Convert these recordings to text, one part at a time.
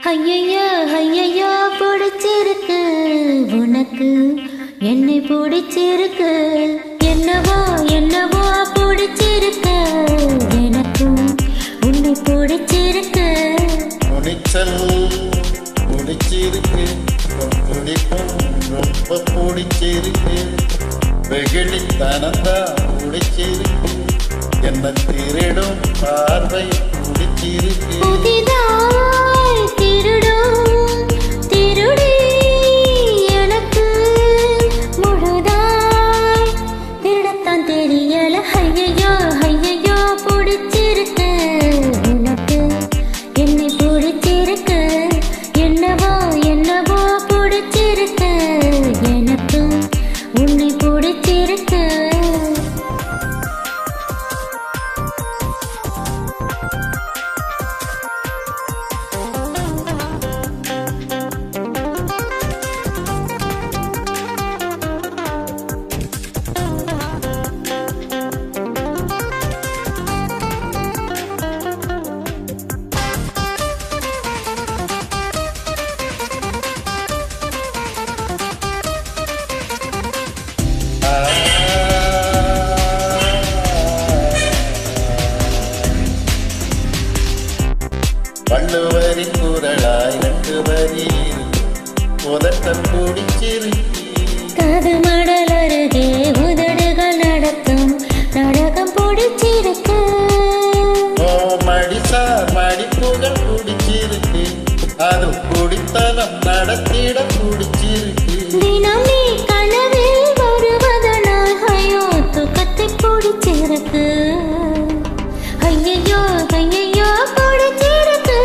ஐயையோ ஐயையோ பிடிச்சிருக்கு உனக்கு என்னை பிடிச்சிருக்கு என்னவோ என்னவோ பிடிச்சிருக்கு எனக்கும் உன்னை பிடிச்சிருக்கு துணிச்சல் பிடிச்சிருக்கு பிடிக்கும் ரொம்ப பிடிச்சிருக்கு வெகுளித்தனந்தா பிடிச்சிருக்கு என்ன திருடும் பார்வை பிடிச்சிருக்கு புதிதாய் திருடும் திருடி எனக்கு முழுதாய் திருடத்தான் தெரியல ஐயையோ ஐயையோ பிடிச்சிருக்கு உனக்கு என்னை பிடிச்சிருக்கு என்னவோ என்னவோ பிடிச்சிருக்கு எனக்கும் உன்னை பிடிச்சிருக்கு வள்ளுவரி குரலாய் ரெண்டு வரி உதட்டம் பிடிச்சிருக்கு காது மடல் அருகே உதடுகள் நடக்கும் நாடகம் பிடிச்சிருக்கு ஓ மடிசார் மடிப்புகள் பிடிச்சிருக்கு அது குடித்தனம் நடத்திட பிடிச்சிருக்கு தினம் நீ கனவில் வருவதனால் ஐயோ துக்கத்தை பிடிச்சிருக்கு ஐயையோ ஐயையோ பிடிச்சிருக்கு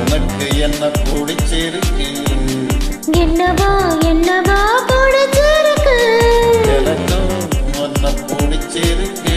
உனக்கு என்ன பிடிச்சிருக்கு என்னவோ என்னவோ பிடிச்சிருக்கு எனக்கும் உன்னை பிடிச்சிருக்கு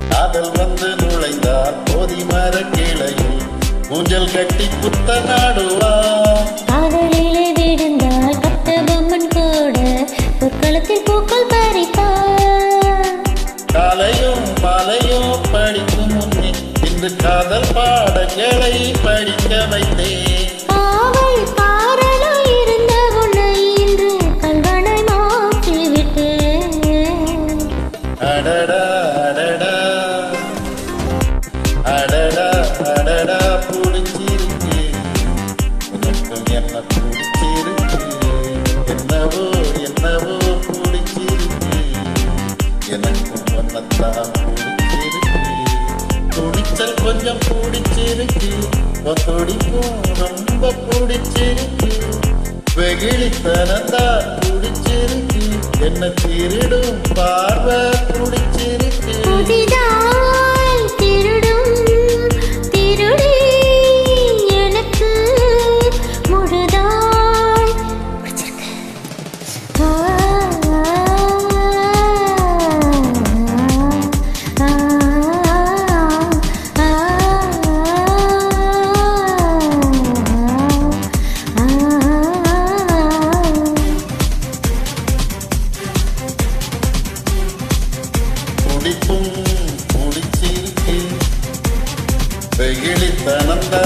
காதல் வந்து நுழைந்தால் போதி மர கிளையில் ஊஞ்சல் கட்டி புத்த நாடுவா காதலிலே விழுந்தால் கட்ட பொம்மன் கூட பொற்களத்தில் பூக்கள் பறிப்பார் காலையும் மாலையும் படிக்கும் முன்னே இன்று காதல் பாடங்களை படிக்க வைத்தேன் ஆவல் காரணம் இருந்த உன்னை இன்று கல்வனை மாற்றி விட்டேன் அடடா அடடா அடடா அடடா பிடிச்சிருக்கு உனக்கும் என்ன பிடிச்சிருக்கு என்னவோ என்னவோ பிடிச்சிருக்கு எனக்கும் ஒன்னத்தான் பிடிச்சிருக்கு துணிச்சல் கொஞ்சம் பிடிச்சிருக்கு துடிப்பும் ரொம்ப பிடிச்சிருக்கு வெகுளித்தனந்தான் பிடிச்சிருக்கு என்ன திருடும் பார்வை பிடிச்சிருக்கு புதிதாய் திருடும் திருடி எனக்கு முழுதாய் பிடிச்சிருக்கு பிடிக்கும் பிடிச்சிருக்கு வெகுளித்தனந்தா